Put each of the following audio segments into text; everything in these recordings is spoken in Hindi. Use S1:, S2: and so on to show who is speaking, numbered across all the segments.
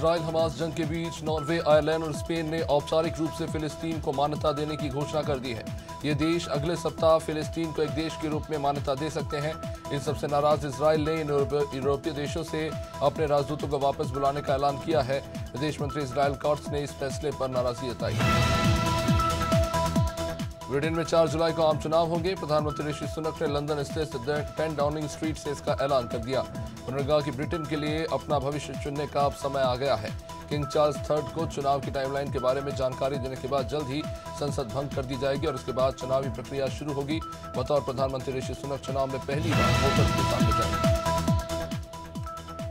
S1: इजराइल हमास जंग के बीच नॉर्वे, आयरलैंड और स्पेन ने औपचारिक रूप से फिलिस्तीन को मान्यता देने की घोषणा कर दी है। ये देश अगले सप्ताह फिलिस्तीन को एक देश के रूप में मान्यता दे सकते हैं। इन सबसे नाराज इजराइल ने इन यूरोपीय देशों से अपने राजदूतों को वापस बुलाने का ऐलान किया है। विदेश मंत्री इजराइल काट्ज ने इस फैसले पर नाराजगी जताई। ब्रिटेन में 4 जुलाई को आम चुनाव होंगे। प्रधानमंत्री ऋषि सुनक ने लंदन स्थित 10 डाउनिंग स्ट्रीट से इसका ऐलान कर दिया। उन्होंने कहा कि ब्रिटेन के लिए अपना भविष्य चुनने का अब समय आ गया है। किंग चार्ल्स III को चुनाव की टाइमलाइन के बारे में जानकारी देने के बाद जल्द ही संसद भंग कर दी जाएगी और उसके बाद चुनावी प्रक्रिया शुरू होगी। बतौर प्रधानमंत्री ऋषि सुनक चुनाव में पहली बार वोटर्स के सामने जाएंगे।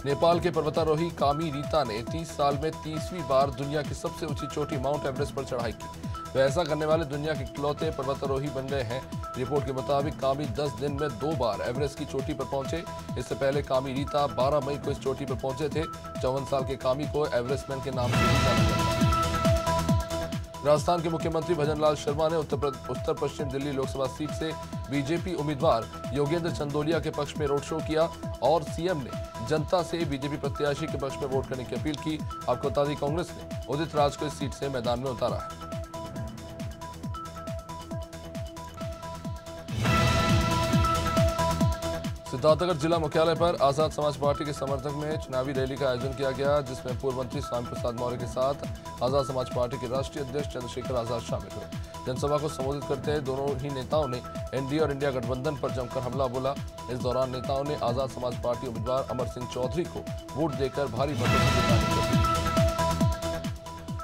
S1: नेपाल के पर्वतारोही कामी रीता ने 30 साल में 30वीं बार दुनिया की सबसे ऊंची चोटी माउंट एवरेस्ट पर चढ़ाई की। वे ऐसा करने वाले दुनिया के इकलौते पर्वतारोही बन गए हैं। रिपोर्ट के मुताबिक कामी 10 दिन में 2 बार एवरेस्ट की चोटी पर पहुंचे। इससे पहले कामी रीता 12 मई को इस चोटी पर पहुंचे थे। 54 साल के कामी को एवरेस्टमैन के नाम से भी जाना जाता है। राजस्थान के मुख्यमंत्री भजनलाल शर्मा ने उत्तर पश्चिम दिल्ली लोकसभा सीट से बीजेपी उम्मीदवार योगेंद्र चंदोलिया के पक्ष में रोड शो किया और सीएम ने जनता से बीजेपी प्रत्याशी के पक्ष में वोट करने की अपील की। आपको बता दें, कांग्रेस ने उदित राज को इस सीट से मैदान में उतारा है। सिद्धार्थनगर जिला मुख्यालय पर आजाद समाज पार्टी के समर्थक में चुनावी रैली का आयोजन किया गया, जिसमें पूर्व मंत्री स्वामी प्रसाद मौर्य के साथ आजाद समाज पार्टी के राष्ट्रीय अध्यक्ष चंद्रशेखर आजाद शामिल हुए। जनसभा को संबोधित करते हुए दोनों ही नेताओं ने एनडीए और इंडिया गठबंधन पर जमकर हमला बोला। इस दौरान नेताओं ने आजाद समाज पार्टी उम्मीदवार अमर सिंह चौधरी को वोट देकर भारी मतों से जिताने की अपील।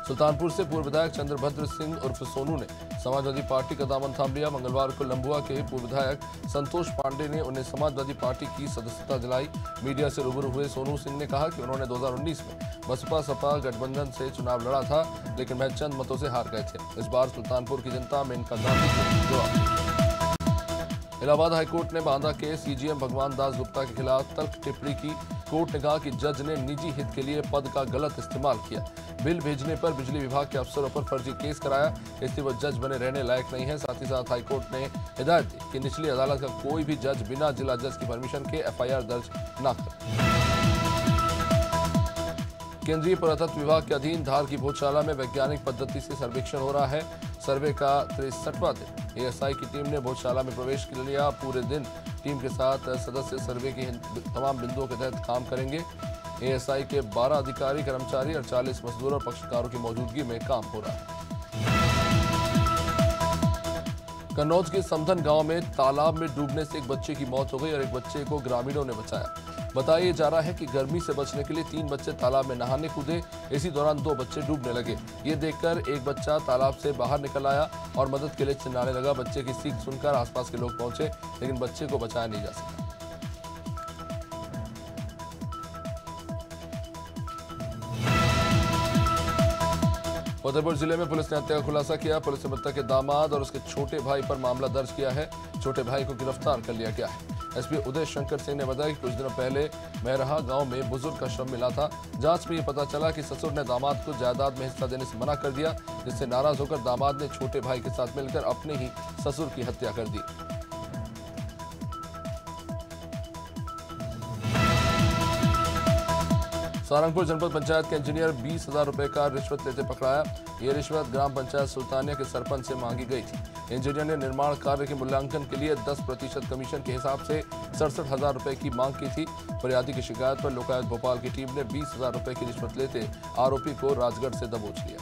S1: सुल्तानपुर से पूर्व विधायक चंद्रभद्र सिंह उर्फ सोनू ने समाजवादी पार्टी का दामन थाम लिया। मंगलवार को लंबुआ के पूर्व विधायक संतोष पांडे ने उन्हें समाजवादी पार्टी की सदस्यता दिलाई। मीडिया से रूबरू हुए सोनू सिंह ने कहा कि उन्होंने 2019 में बसपा सपा गठबंधन से चुनाव लड़ा था, लेकिन वह चंद मतों से हार गए थे। इस बार सुल्तानपुर की जनता मेनका गांधी को जवाब दिया। इलाहाबाद हाईकोर्ट ने बांदा के सीजीएम भगवान दास गुप्ता के खिलाफ तल्ख टिप्पणी की। कोर्ट ने कहा कि जज ने निजी हित के लिए पद का गलत इस्तेमाल किया। बिल भेजने पर बिजली विभाग के अफसरों पर फर्जी केस कराया, इसलिए वह जज बने रहने लायक नहीं है। साथ ही साथ हाईकोर्ट ने हिदायत दी कि निचली अदालत का कोई भी जज बिना जिला जज की परमिशन के एफआईआर दर्ज न करे। केंद्रीय पुरातत्व विभाग के अधीन धार की भोजशाला में वैज्ञानिक पद्धति से सर्वेक्षण हो रहा है। सर्वे का 63वां दिन एएसआई की टीम ने भोजशाला में प्रवेश किया। पूरे दिन टीम के साथ सदस्य सर्वे की तमाम बिंदुओं के तहत काम करेंगे। एएसआई के 12 अधिकारी, कर्मचारी और 40 मजदूरों और पक्षकारों की मौजूदगी में काम हो रहा है। कन्नौज के समधन गांव में तालाब में डूबने से एक बच्चे की मौत हो गई और एक बच्चे को ग्रामीणों ने बचाया। बताया जा रहा है कि गर्मी से बचने के लिए 3 बच्चे तालाब में नहाने कूदे। इसी दौरान 2 बच्चे डूबने लगे। ये देखकर एक बच्चा तालाब से बाहर निकल आया और मदद के लिए चिल्लाने लगा। बच्चे की चीख सुनकर आसपास के लोग पहुंचे, लेकिन बच्चे को बचाया नहीं जा सका। फतेहपुर जिले में पुलिस ने हत्या का खुलासा किया। पुलिस ने मृतक के दामाद और उसके छोटे भाई पर मामला दर्ज किया है। छोटे भाई को गिरफ्तार कर लिया गया है। एसपी उदय शंकर सिंह ने बताया कि कुछ दिनों पहले महरहा गांव में बुजुर्ग का शव मिला था। जांच में ये पता चला कि ससुर ने दामाद को जायदाद में हिस्सा देने से मना कर दिया, जिससे नाराज होकर दामाद ने छोटे भाई के साथ मिलकर अपने ही ससुर की हत्या कर दी। सारंगपुर जनपद पंचायत के इंजीनियर 20,000 रुपए का रिश्वत लेते पकड़ाया। ये रिश्वत ग्राम पंचायत सुल्तानिया के सरपंच से मांगी गई थी। इंजीनियर ने निर्माण कार्य के मूल्यांकन के लिए 10% कमीशन के हिसाब से 67,000 रुपए की मांग की थी। फरियादी की शिकायत पर लोकायुक्त भोपाल की टीम ने 20,000 रुपए की रिश्वत लेते आरोपी को राजगढ़ से दबोच लिया।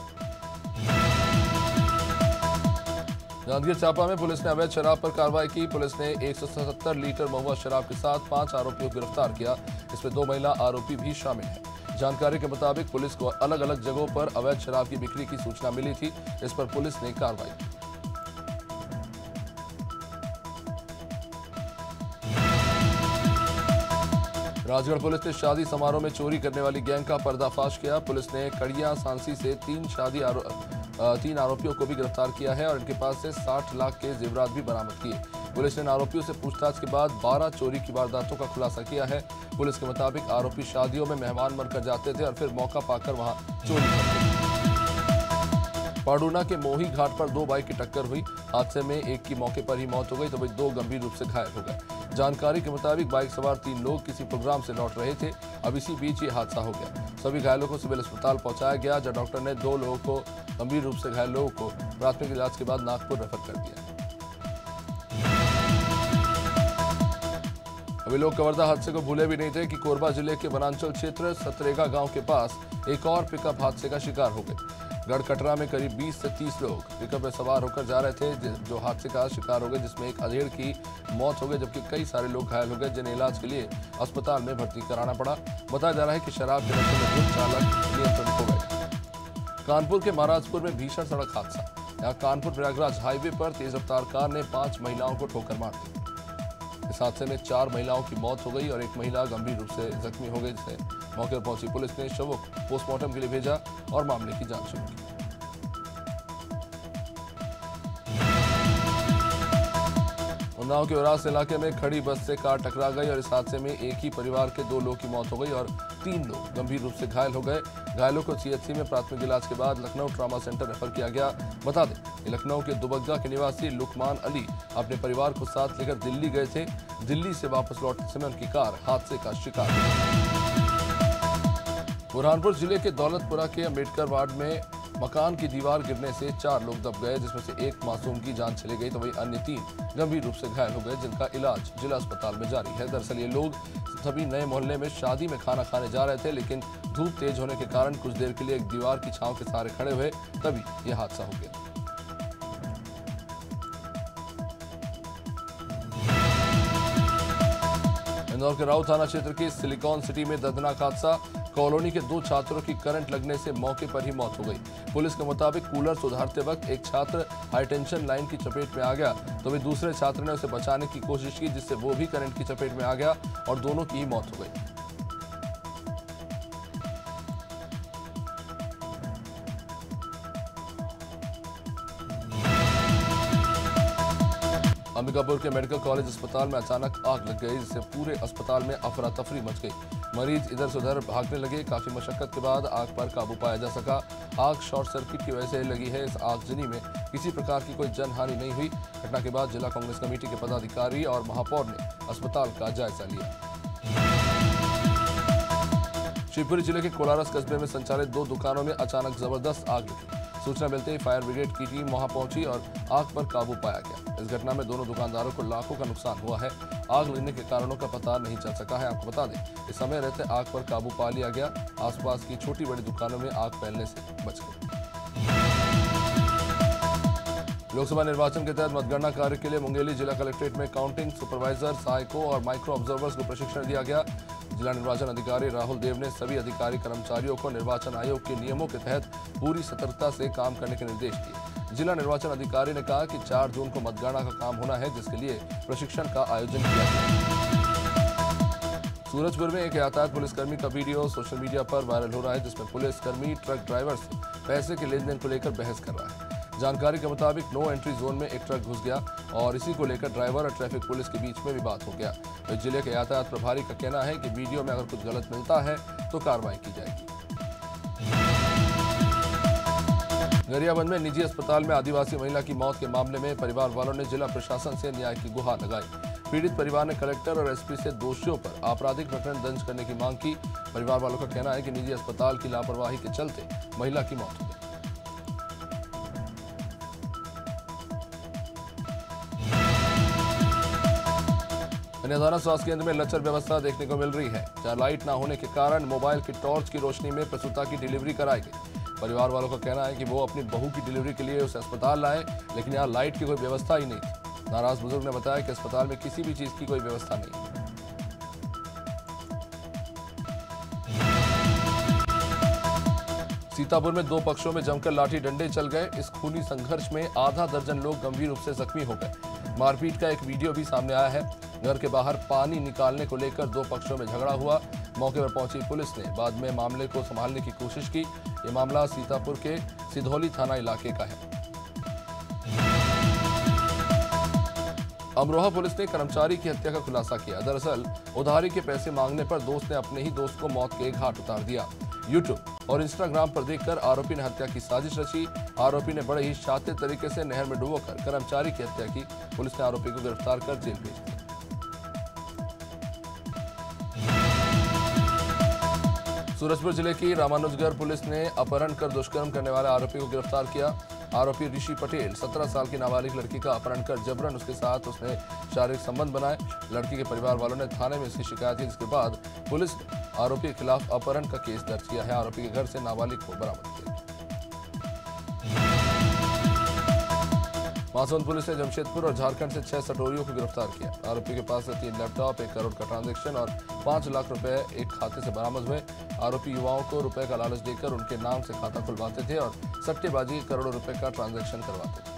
S1: जांजगीर चांपा में पुलिस ने अवैध शराब पर कार्रवाई की। पुलिस ने 177 लीटर महुआ शराब के साथ 5 आरोपियों को गिरफ्तार किया। इसमें 2 महिला आरोपी भी शामिल हैं। जानकारी के मुताबिक पुलिस को अलग अलग जगहों पर अवैध शराब की बिक्री की सूचना मिली थी। इस पर पुलिस ने कार्रवाई की। राजगढ़ पुलिस ने शादी समारोह में चोरी करने वाली गैंग का पर्दाफाश किया। पुलिस ने कड़िया सांसी से 3 आरोपियों को भी गिरफ्तार किया है और इनके पास से 60 लाख के जेवरात भी बरामद किए। पुलिस ने इन आरोपियों से पूछताछ के बाद 12 चोरी की वारदातों का खुलासा किया है। पुलिस के मुताबिक आरोपी शादियों में मेहमान बनकर जाते थे और फिर मौका पाकर वहां चोरी करते थे। पाडूना के मोही घाट पर 2 बाइक की टक्कर हुई। हादसे में एक की मौके पर ही मौत हो गई तो वही 2 गंभीर रूप से घायल हो गए। जानकारी के मुताबिक बाइक सवार 3 लोग किसी प्रोग्राम से लौट रहे थे। अब इसी बीच ये हादसा हो गया। सभी घायलों को सिविल अस्पताल पहुंचाया गया, जहां डॉक्टर ने 2 लोगों को गंभीर रूप से घायल लोगों को प्राथमिक इलाज के बाद नागपुर रेफर कर दिया। अभी लोग कवर्धा हादसे को भूले भी नहीं थे कि कोरबा जिले के वनांचल क्षेत्र सतरेगा गांव के पास एक और पिकअप हादसे का शिकार हो गए। गढ़कटरा में करीब 20 से 30 लोग पिकअप में सवार होकर जा रहे थे, जो हादसे का शिकार हो गए, जिसमें एक अधेड़ की मौत हो गई, जबकि कई सारे लोग घायल हो गए, जिन्हें इलाज के लिए अस्पताल में भर्ती कराना पड़ा। बताया जा रहा है कि शराब के नशे में धुत चालक नियंत्रण खो गए। कानपुर के महाराजपुर में भीषण सड़क हादसा। यहाँ कानपुर प्रयागराज हाईवे पर तेज रफ्तार कार ने 5 महिलाओं को ठोकर मार दी। इस हादसे में 4 महिलाओं की मौत हो गई और एक महिला गंभीर रूप से जख्मी हो गई, जिसे मौके पर पहुंची पुलिस ने शवों को पोस्टमार्टम के लिए भेजा और मामले की जांच शुरू की। उन्नाव के उरास इलाके में खड़ी बस से कार टकरा गई और इस हादसे में एक ही परिवार के 2 लोगों की मौत हो गई और 3 लोग गंभीर रूप से घायल हो गए। घायलों को सीएचसी में प्राथमिक इलाज के बाद लखनऊ ट्रॉमा सेंटर रेफर किया गया। बता दें कि लखनऊ के दुबग्गा के निवासी लुकमान अली अपने परिवार को साथ लेकर दिल्ली गए थे। दिल्ली से वापस लौटते समय उनकी कार हादसे का शिकार हुई। बुरहानपुर जिले के दौलतपुरा के अम्बेडकर वार्ड में मकान की दीवार गिरने से 4 लोग दब गए, जिसमें से एक मासूम की जान चली गई, तो वहीं अन्य 3 गंभीर रूप से घायल हो गए, जिनका इलाज जिला अस्पताल में जारी है। दरअसल ये लोग सभी नए मोहल्ले में शादी में खाना खाने जा रहे थे, लेकिन धूप तेज होने के कारण कुछ देर के लिए एक दीवार की छांव के सहारे खड़े हुए, तभी यह हादसा हो गया। इंदौर के राऊ थाना क्षेत्र के सिलिकॉन सिटी में दर्दनाक हादसा। कॉलोनी के 2 छात्रों की करंट लगने से मौके पर ही मौत हो गई। पुलिस के मुताबिक कूलर सुधारते वक्त एक छात्र हाईटेंशन लाइन की चपेट में आ गया, तो वहीं दूसरे छात्र ने उसे बचाने की कोशिश की, जिससे वो भी करंट की चपेट में आ गया और दोनों की ही मौत हो गई। अंबिकापुर के मेडिकल कॉलेज अस्पताल में अचानक आग लग गई, जिससे पूरे अस्पताल में अफरा तफरी मच गई। मरीज इधर से उधर भागने लगे। काफी मशक्कत के बाद आग पर काबू पाया जा सका। आग शॉर्ट सर्किट की वजह से लगी है। इस आगजनी में किसी प्रकार की कोई जनहानि नहीं हुई। घटना के बाद जिला कांग्रेस कमेटी के पदाधिकारी और महापौर ने अस्पताल का जायजा लिया। शिवपुरी जिले के कोलारस कस्बे में संचालित 2 दुकानों में अचानक जबरदस्त आग लगी। सूचना मिलते ही फायर ब्रिगेड की टीम वहां पहुंची और आग पर काबू पाया गया। इस घटना में दोनों दुकानदारों को लाखों का नुकसान हुआ है। आग लगने के कारणों का पता नहीं चल सका है। आपको बता दें, इस समय रहते आग पर काबू पा लिया गया। आसपास की छोटी बड़ी दुकानों में आग फैलने से बच गई। लोकसभा निर्वाचन के तहत मतगणना कार्य के लिए मुंगेली जिला कलेक्ट्रेट में काउंटिंग सुपरवाइजर, सहायकों और माइक्रो ऑब्जर्वर्स को प्रशिक्षण दिया गया। जिला निर्वाचन अधिकारी राहुल देव ने सभी अधिकारी कर्मचारियों को निर्वाचन आयोग के नियमों के तहत पूरी सतर्कता से काम करने के निर्देश दिए। जिला निर्वाचन अधिकारी ने कहा कि 4 जून को मतगणना का काम होना है, जिसके लिए प्रशिक्षण का आयोजन किया गया। सूरजपुर में एक यातायात पुलिसकर्मी का वीडियो सोशल मीडिया पर वायरल हो रहा है, जिसमें पुलिसकर्मी ट्रक ड्राइवर से पैसे के लेन देन को लेकर बहस कर रहा है। जानकारी के मुताबिक नो एंट्री जोन में एक ट्रक घुस गया और इसी को लेकर ड्राइवर और ट्रैफिक पुलिस के बीच में विवाद हो गया। तो जिले के यातायात प्रभारी का कहना है कि वीडियो में अगर कुछ गलत मिलता है तो कार्रवाई की जाएगी। गरियाबंद में निजी अस्पताल में आदिवासी महिला की मौत के मामले में परिवार वालों ने जिला प्रशासन से न्याय की गुहार लगाई। पीड़ित परिवार ने कलेक्टर और एसपी से दोषियों पर आपराधिक प्रकरण दर्ज करने की मांग की। परिवार वालों का कहना है कि निजी अस्पताल की लापरवाही के चलते महिला की मौत हो गई। अन्नदाना स्वास्थ्य केंद्र में लचर व्यवस्था देखने को मिल रही है, जहां लाइट न होने के कारण मोबाइल की टॉर्च की रोशनी में प्रसूता की डिलीवरी कराई गई। परिवार वालों का कहना है कि वो अपनी बहू की डिलीवरी के लिए उसे अस्पताल लाए, लेकिन यहाँ लाइट की कोई व्यवस्था ही नहीं थी। नाराज बुजुर्ग ने बताया कि अस्पताल में किसी भी चीज की कोई व्यवस्था नहीं। सीतापुर में 2 पक्षों में जमकर लाठी डंडे चल गए। इस खूनी संघर्ष में आधा दर्जन लोग गंभीर रूप से जख्मी हो गए। मारपीट का एक वीडियो भी सामने आया है। घर के बाहर पानी निकालने को लेकर 2 पक्षों में झगड़ा हुआ। मौके पर पहुंची पुलिस ने बाद में मामले को संभालने की कोशिश की। ये मामला सीतापुर के सिधौली थाना इलाके का है। अमरोहा पुलिस ने कर्मचारी की हत्या का खुलासा किया। दरअसल उधारी के पैसे मांगने पर दोस्त ने अपने ही दोस्त को मौत के घाट उतार दिया। यूट्यूब और इंस्टाग्राम पर देखकर आरोपी ने हत्या की साजिश रची। आरोपी ने बड़े ही शातिर तरीके से नहर में डुबोकर कर्मचारी की हत्या की। पुलिस ने आरोपी को गिरफ्तार कर जेल भेज दिया। सूरजपुर जिले की रामानुजगढ़ पुलिस ने अपहरण कर दुष्कर्म करने वाले आरोपी को गिरफ्तार किया। आरोपी ऋषि पटेल 17 साल की नाबालिग लड़की का अपहरण कर जबरन उसके साथ उसने शारीरिक संबंध बनाए। लड़की के परिवार वालों ने थाने में इसकी शिकायत की, जिसके बाद पुलिस ने आरोपी के खिलाफ अपहरण का केस दर्ज किया है। आरोपी के घर से नाबालिग को बरामद किया। महासमुंद पुलिस ने जमशेदपुर और झारखंड से 6 सटोरियों को गिरफ्तार किया। आरोपी के पास से 3 लैपटॉप, 1 करोड़ का ट्रांजैक्शन और 5 लाख रुपए एक खाते से बरामद हुए। आरोपी युवाओं को रुपए का लालच देकर उनके नाम से खाता खुलवाते थे और सट्टेबाजी करोड़ों रुपए का ट्रांजैक्शन करवाते थे।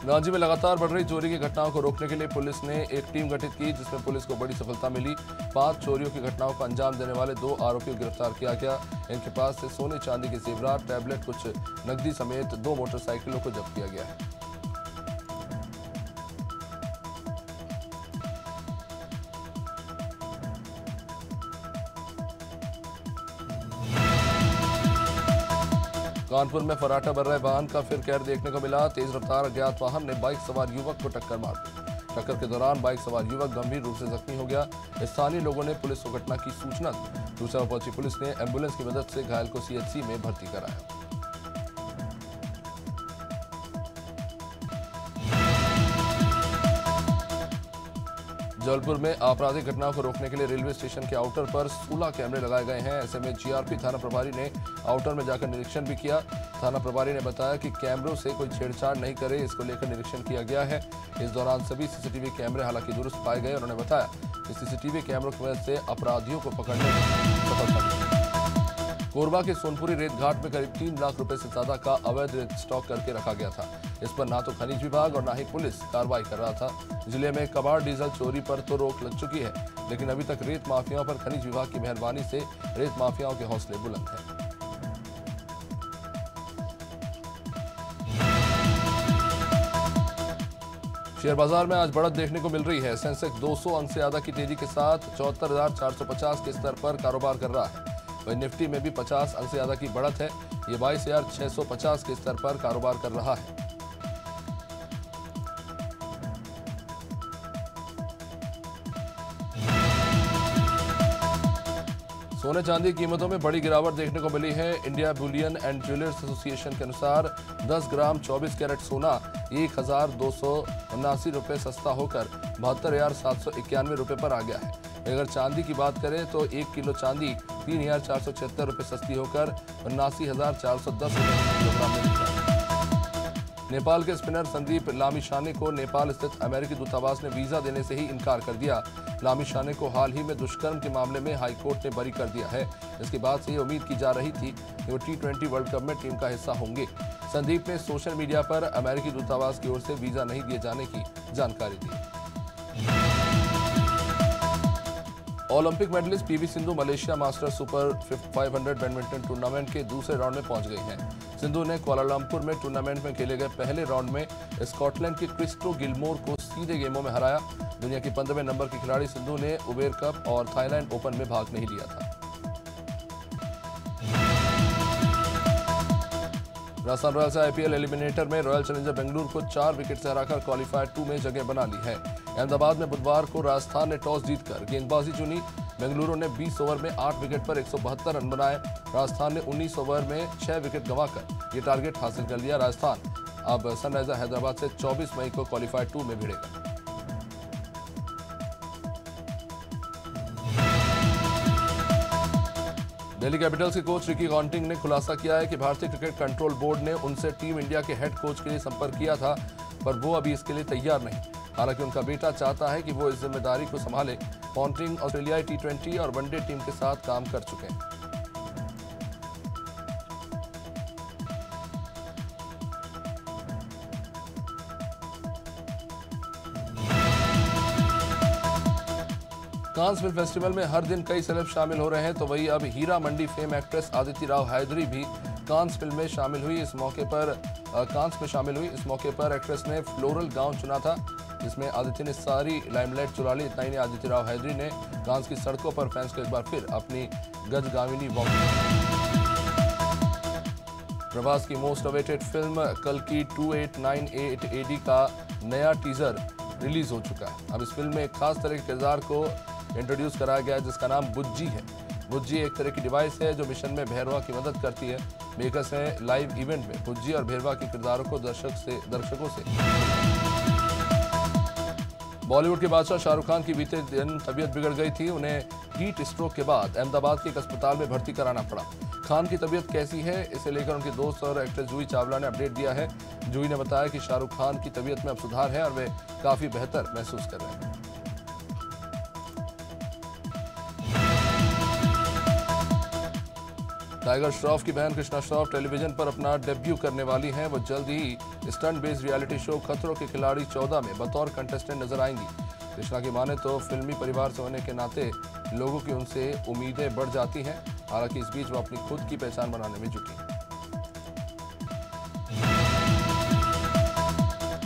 S1: रांची में लगातार बढ़ रही चोरी की घटनाओं को रोकने के लिए पुलिस ने एक टीम गठित की, जिसमें पुलिस को बड़ी सफलता मिली। 5 चोरियों की घटनाओं को अंजाम देने वाले 2 आरोपियों को गिरफ्तार किया गया। इनके पास से सोने चांदी के जेवरात, टैबलेट, कुछ नकदी समेत 2 मोटरसाइकिलों को जब्त किया गया है। कानपुर में फराटा भर रहे वाहन का फिर कहर देखने को मिला। तेज रफ्तार अज्ञात वाहन ने बाइक सवार युवक को टक्कर मार दी। टक्कर के दौरान बाइक सवार युवक गंभीर रूप से जख्मी हो गया। स्थानीय लोगों ने पुलिस को घटना की सूचना दी। सूचना पर पहुंची पुलिस ने एम्बुलेंस की मदद से घायल को सीएचसी में भर्ती कराया। जबलपुर में आपराधिक घटनाओं को रोकने के लिए रेलवे स्टेशन के आउटर पर 16 कैमरे लगाए गए हैं। ऐसे में जीआरपी थाना प्रभारी ने आउटर में जाकर निरीक्षण भी किया। थाना प्रभारी ने बताया कि कैमरों से कोई छेड़छाड़ नहीं करे, इसको लेकर निरीक्षण किया गया है। इस दौरान सभी सीसीटीवी कैमरे हालांकि दुरुस्त पाए गए। उन्होंने बताया कि सीसीटीवी कैमरों की मदद से अपराधियों को पकड़ने में सफलता मिली। कोरबा के सोनपुरी रेत घाट में करीब 3 लाख रुपए से ज्यादा का अवैध रेत स्टॉक करके रखा गया था। इस पर ना तो खनिज विभाग और ना ही पुलिस कार्रवाई कर रहा था। जिले में कबाड़ डीजल चोरी पर तो रोक लग चुकी है, लेकिन अभी तक रेत माफियाओं पर खनिज विभाग की मेहरबानी से रेत माफियाओं के हौसले बुलंद हैं। शेयर बाजार में आज बढ़त देखने को मिल रही है। सेंसेक्स 200 अंक से ज्यादा की तेजी के साथ 74,450 के स्तर पर कारोबार कर रहा है। वहीं निफ्टी में भी 50 अंक से ज्यादा की बढ़त है। ये 22,650 के स्तर पर कारोबार कर रहा है। सोने चांदी की कीमतों में बड़ी गिरावट देखने को मिली है। India Boolean and jewellers association के अनुसार 10 ग्राम 24 कैरेट सोना 1,279 रुपये सस्ता होकर 72,791 रुपये पर आ गया है। अगर चांदी की बात करें तो 1 किलो चांदी 3,476 रुपये सस्ती होकर 79,410 रुपये प्रति किलोग्राम में बिका। नेपाल के स्पिनर संदीप लामिछाने को नेपाल स्थित अमेरिकी दूतावास ने वीजा देने से ही इनकार कर दिया। लामिछाने को हाल ही में दुष्कर्म के मामले में हाईकोर्ट ने बरी कर दिया है। इसके बाद से ये उम्मीद की जा रही थी कि वो T20 वर्ल्ड कप में टीम का हिस्सा होंगे। संदीप ने सोशल मीडिया पर अमेरिकी दूतावास की ओर से वीजा नहीं दिए जाने की जानकारी दी। Olympic medallist PV Sindhu Malaysia Masters super 500 badminton tournament के दूसरे राउंड में पहुंच गई हैं। सिंधु ने कुआलालंपुर में टूर्नामेंट में खेले गए पहले राउंड में स्कॉटलैंड के क्रिस्टो गिलमोर को सीधे गेमों में हराया। दुनिया की 15वें नंबर की खिलाड़ी सिंधु ने उबेर कप और थाईलैंड ओपन में भाग नहीं लिया था। राजस्थान रॉयल्स आईपीएल एलिमिनेटर में रॉयल चैलेंजर बेंगलुरु को 4 विकेट से हराकर क्वालीफायर 2 में जगह बना ली है। अहमदाबाद में बुधवार को राजस्थान ने टॉस जीतकर गेंदबाजी चुनी। बेंगलुरु ने 20 ओवर में 8 विकेट पर 172 रन बनाए। राजस्थान ने 19 ओवर में 6 विकेट गंवाकर ये टारगेट हासिल कर लिया। राजस्थान अब सनराइजर हैदराबाद से 24 मई को क्वालीफायर 2 में भिड़ेगा। दिल्ली कैपिटल्स के कोच रिकी पॉन्टिंग ने खुलासा किया है कि भारतीय क्रिकेट कंट्रोल बोर्ड ने उनसे टीम इंडिया के हेड कोच के लिए संपर्क किया था, पर वो अभी इसके लिए तैयार नहीं। हालांकि उनका बेटा चाहता है कि वो इस जिम्मेदारी को संभाले। पॉन्टिंग ऑस्ट्रेलियाई T20 और वनडे टीम के साथ काम कर चुके हैं। कांस फिल्म फेस्टिवल में हर दिन कई सेलेब शामिल हो रहे हैं, तो वही अब हीरा मंडी फेम एक्ट्रेस आदिति राव हैदरी भी कांस फिल्म में शामिल हुई। इस मौके पर एक्ट्रेस ने फ्लोरल गाउन चुना था, जिसमें आदिति ने सारी लाइमलाइट चुरा ली। इतना ही नहीं, आदिति राव हैदरी ने कांस की सड़कों पर फैंस को एक बार फिर अपनी गजगामिनी वॉक। प्रभास की मोस्ट अवेटेड फिल्म कल की 2898 AD का नया टीजर रिलीज हो चुका है। अब इस फिल्म में एक खास तरह के किरदार को इंट्रोड्यूस कराया गया है जिसका नाम बुज्जी है। बुज्जी एक तरह की डिवाइस है जो मिशन में भैरवा की मदद करती है। मेकर्स ने लाइव इवेंट में बुज्जी और भैरवा के किरदारों को दर्शकों से बॉलीवुड के बादशाह शाहरुख खान की बीते दिन तबीयत बिगड़ गई थी। उन्हें हीट स्ट्रोक के बाद अहमदाबाद के एक अस्पताल में भर्ती कराना पड़ा। खान की तबीयत कैसी है इसे लेकर उनके दोस्त और एक्ट्रेस जूही चावला ने अपडेट दिया है। जूही ने बताया कि शाहरुख खान की तबीयत में अब सुधार है और वे काफी बेहतर महसूस कर रहे हैं। टाइगर श्रॉफ की बहन कृष्णा श्रॉफ टेलीविजन पर अपना डेब्यू करने वाली हैं। वो जल्द ही स्टंट बेस्ड रियलिटी शो खतरों के खिलाड़ी 14 में बतौर कंटेस्टेंट नजर आएंगी। कृष्णा की माने तो फिल्मी परिवार से होने के नाते लोगों की उनसे उम्मीदें बढ़ जाती हैं। हालांकि इस बीच वो अपनी खुद की पहचान बनाने में जुटी हैं।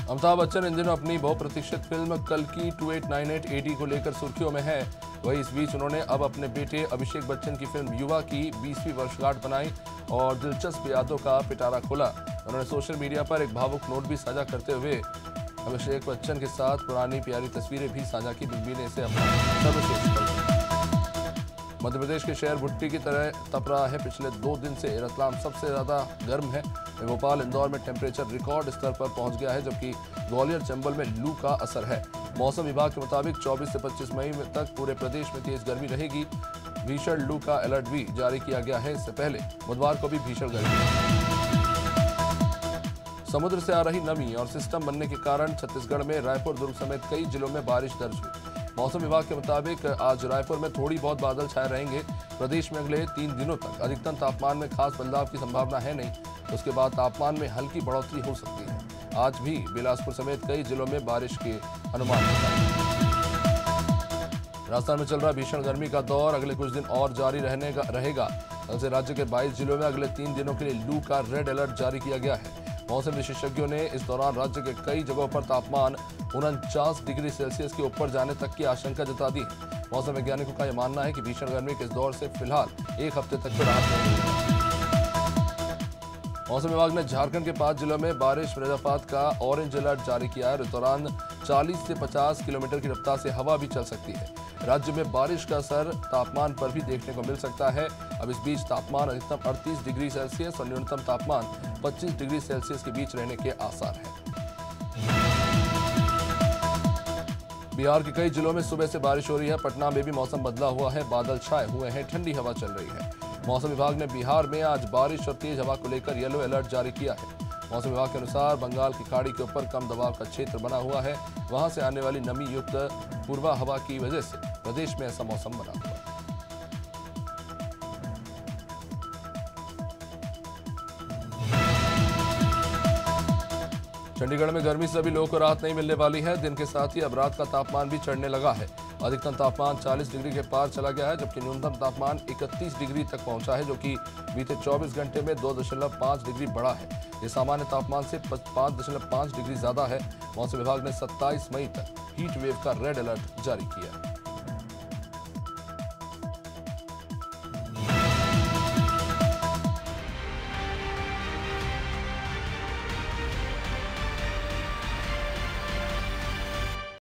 S1: अमिताभ बच्चन इन दिनों अपनी बहुप्रतीक्षित फिल्म कल की 2898 AD को लेकर सुर्खियों में है। वहीं इस बीच उन्होंने अब अपने बेटे अभिषेक बच्चन की फिल्म युवा की 20वीं वर्षगांठ बनाई और दिलचस्प यादों का पिटारा खोला। उन्होंने सोशल मीडिया पर एक भावुक नोट भी साझा करते हुए अभिषेक बच्चन के साथ पुरानी प्यारी तस्वीरें भी साझा की। बिग बी ने इसे अपना सर्वश्रेष्ठ पल। मध्य प्रदेश के शहर भुट्टी की तरह तप रहा है। पिछले 2 दिन से रतलाम सबसे ज्यादा गर्म है। भोपाल इंदौर में टेम्परेचर रिकॉर्ड स्तर पर पहुंच गया है, जबकि ग्वालियर चंबल में लू का असर है। मौसम विभाग के मुताबिक 24 से 25 मई तक पूरे प्रदेश में तेज गर्मी रहेगी। भीषण लू का अलर्ट भी जारी किया गया है। इससे पहले बुधवार को भी भीषण गर्मी। समुद्र से आ रही नमी और सिस्टम बनने के कारण छत्तीसगढ़ में रायपुर, दुर्ग समेत कई जिलों में बारिश दर्ज हुई। मौसम विभाग के मुताबिक आज रायपुर में थोड़ी बहुत बादल छाए रहेंगे। प्रदेश में अगले 3 दिनों तक अधिकतम तापमान में खास बदलाव की संभावना है नहीं। उसके बाद तापमान में हल्की बढ़ोतरी हो सकती है। आज भी बिलासपुर समेत कई जिलों में बारिश के अनुमान है। राजस्थान में चल रहा भीषण गर्मी का दौर अगले कुछ दिन और जारी रहेगा। कल से राज्य के 22 जिलों में अगले 3 दिनों के लिए लू का रेड अलर्ट जारी किया गया है। मौसम विशेषज्ञों ने इस दौरान राज्य के कई जगहों पर तापमान 49 डिग्री सेल्सियस के ऊपर जाने तक की आशंका जता दी है। मौसम वैज्ञानिकों का यह मानना है कि भीषण गर्मी के इस दौर से फिलहाल 1 हफ्ते तक तो राहत मिलेगी। मौसम विभाग ने झारखंड के 5 जिलों में बारिश वज्रपात का ऑरेंज अलर्ट जारी किया है। इस दौरान 40 से 50 किलोमीटर की रफ्तार से हवा भी चल सकती है। राज्य में बारिश का असर तापमान पर भी देखने को मिल सकता है। अब इस बीच तापमान अधिकतम 38 डिग्री सेल्सियस और न्यूनतम तापमान 25 डिग्री सेल्सियस के बीच रहने के आसार हैं। बिहार के कई जिलों में सुबह से बारिश हो रही है। पटना में भी मौसम बदला हुआ है। बादल छाए हुए हैं, ठंडी हवा चल रही है। मौसम विभाग ने बिहार में आज बारिश और तेज हवा को लेकर येलो अलर्ट जारी किया है। मौसम विभाग के अनुसार बंगाल की खाड़ी के ऊपर कम दबाव का क्षेत्र बना हुआ है। वहां से आने वाली नमी युक्त पूर्वा हवा की वजह से प्रदेश में ऐसा मौसम बना हुआ है। चंडीगढ़ में गर्मी से सभी लोगों को राहत नहीं मिलने वाली है। दिन के साथ ही अब रात का तापमान भी चढ़ने लगा है। अधिकतम तापमान 40 डिग्री के पार चला गया है, जबकि न्यूनतम तापमान 31 डिग्री तक पहुंचा है, जो कि बीते 24 घंटे में 2.5 डिग्री बढ़ा है। ये सामान्य तापमान से 5.5 डिग्री ज्यादा है। मौसम विभाग ने 27 मई तक हीट वेव का रेड अलर्ट जारी किया है।